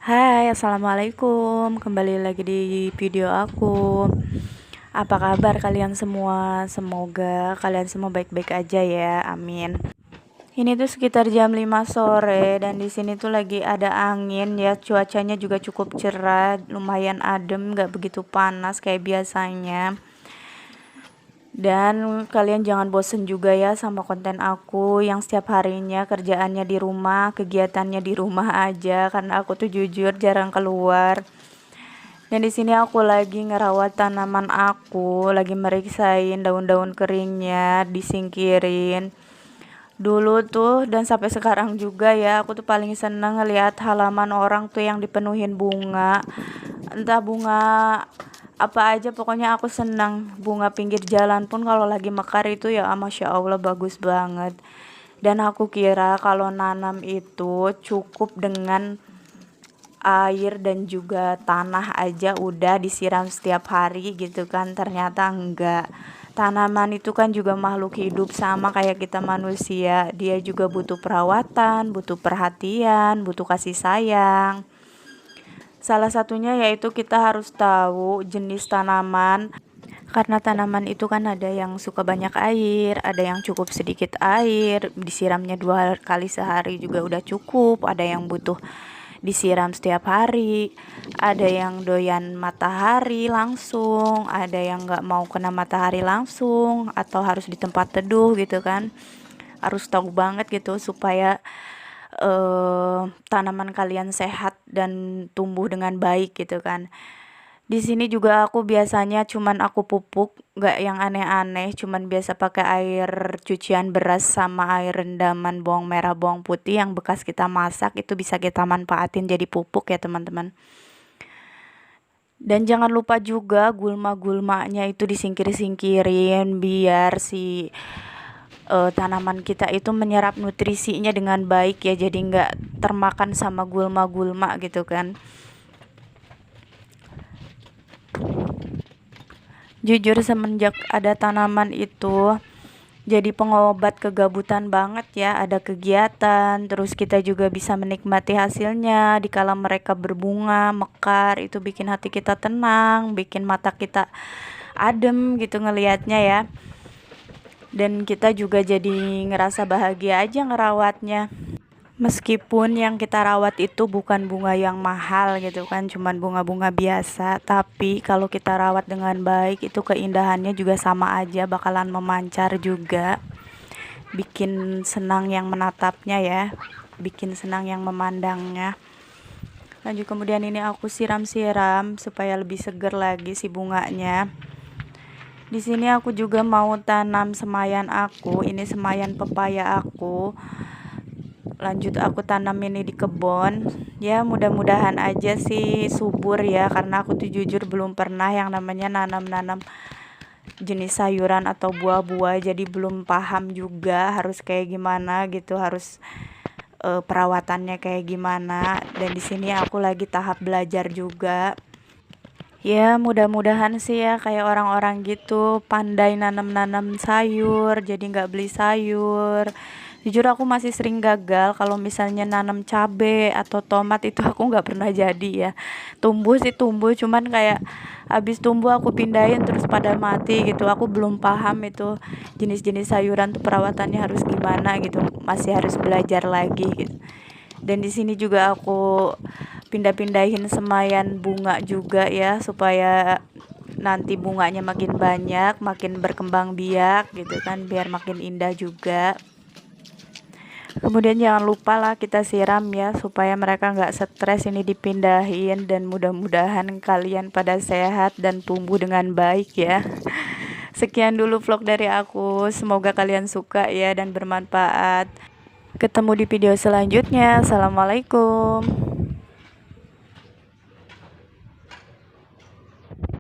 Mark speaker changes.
Speaker 1: Hai, assalamualaikum. Kembali lagi di video aku. Apa kabar kalian semua? Semoga kalian semua baik-baik aja ya. Amin. Ini tuh sekitar jam 5 sore dan di sini tuh lagi ada angin ya. Cuacanya juga cukup cerah, lumayan adem, gak begitu panas kayak biasanya. Dan kalian jangan bosen juga ya sama konten aku yang setiap harinya kerjaannya di rumah, kegiatannya di rumah aja karena aku tuh jujur jarang keluar. Dan di sini aku lagi ngerawat tanaman aku, lagi meriksain daun-daun keringnya, disingkirin. Dulu tuh dan sampai sekarang juga ya, aku tuh paling seneng ngeliat halaman orang tuh yang dipenuhin bunga. Entah bunga apa aja, pokoknya aku senang. Bunga pinggir jalan pun kalau lagi mekar itu ya masya Allah bagus banget. Dan aku kira kalau nanam itu cukup dengan air dan juga tanah aja udah disiram setiap hari gitu kan, ternyata enggak. Tanaman itu kan juga makhluk hidup sama kayak kita manusia, dia juga butuh perawatan, butuh perhatian, butuh kasih sayang. Salah satunya yaitu kita harus tahu jenis tanaman, karena tanaman itu kan ada yang suka banyak air, ada yang cukup sedikit air, disiramnya 2 kali sehari juga udah cukup, ada yang butuh disiram setiap hari, ada yang doyan matahari langsung, ada yang nggak mau kena matahari langsung atau harus di tempat teduh gitu kan. Harus tahu banget gitu supaya tanaman kalian sehat dan tumbuh dengan baik gitu kan. Di sini juga aku biasanya cuman aku pupuk, nggak yang aneh-aneh, cuman biasa pakai air cucian beras sama air rendaman bawang merah bawang putih yang bekas kita masak, itu bisa kita manfaatin jadi pupuk ya teman-teman. Dan jangan lupa juga gulma-gulmanya itu disingkir-singkirin biar si tanaman kita itu menyerap nutrisinya dengan baik ya, jadi nggak termakan sama gulma-gulma gitu kan. Jujur semenjak ada tanaman itu jadi pengobat kegabutan banget ya, ada kegiatan, terus kita juga bisa menikmati hasilnya dikala mereka berbunga, mekar, itu bikin hati kita tenang, bikin mata kita adem gitu ngelihatnya ya. Dan kita juga jadi ngerasa bahagia aja ngerawatnya. Meskipun yang kita rawat itu bukan bunga yang mahal gitu kan, cuman bunga-bunga biasa, tapi kalau kita rawat dengan baik itu keindahannya juga sama aja, bakalan memancar juga. Bikin senang yang menatapnya ya, bikin senang yang memandangnya. Lanjut kemudian ini aku siram-siram supaya lebih seger lagi si bunganya. Di sini aku juga mau tanam semayan aku, ini semayan pepaya aku. Lanjut aku tanam ini di kebun ya, mudah-mudahan aja sih subur ya, karena aku tuh jujur belum pernah yang namanya nanam-nanam jenis sayuran atau buah-buah, jadi belum paham juga harus kayak gimana gitu, harus perawatannya kayak gimana. Dan di sini aku lagi tahap belajar juga ya, mudah-mudahan sih ya kayak orang-orang gitu pandai nanam-nanam sayur jadi nggak beli sayur. Jujur aku masih sering gagal kalau misalnya nanam cabe atau tomat, itu aku nggak pernah jadi ya. Tumbuh sih tumbuh, cuman kayak habis tumbuh aku pindahin terus pada mati gitu. Aku belum paham itu jenis-jenis sayuran tuh perawatannya harus gimana gitu, masih harus belajar lagi gitu. Dan di sini juga aku pindah-pindahin semayan bunga juga ya, supaya nanti bunganya makin banyak, makin berkembang biak gitu kan, biar makin indah juga. Kemudian jangan lupa lah kita siram ya, supaya mereka nggak stres ini dipindahin. Dan mudah-mudahan kalian pada sehat dan tumbuh dengan baik ya. Sekian dulu vlog dari aku, semoga kalian suka ya dan bermanfaat. Ketemu di video selanjutnya. Assalamualaikum.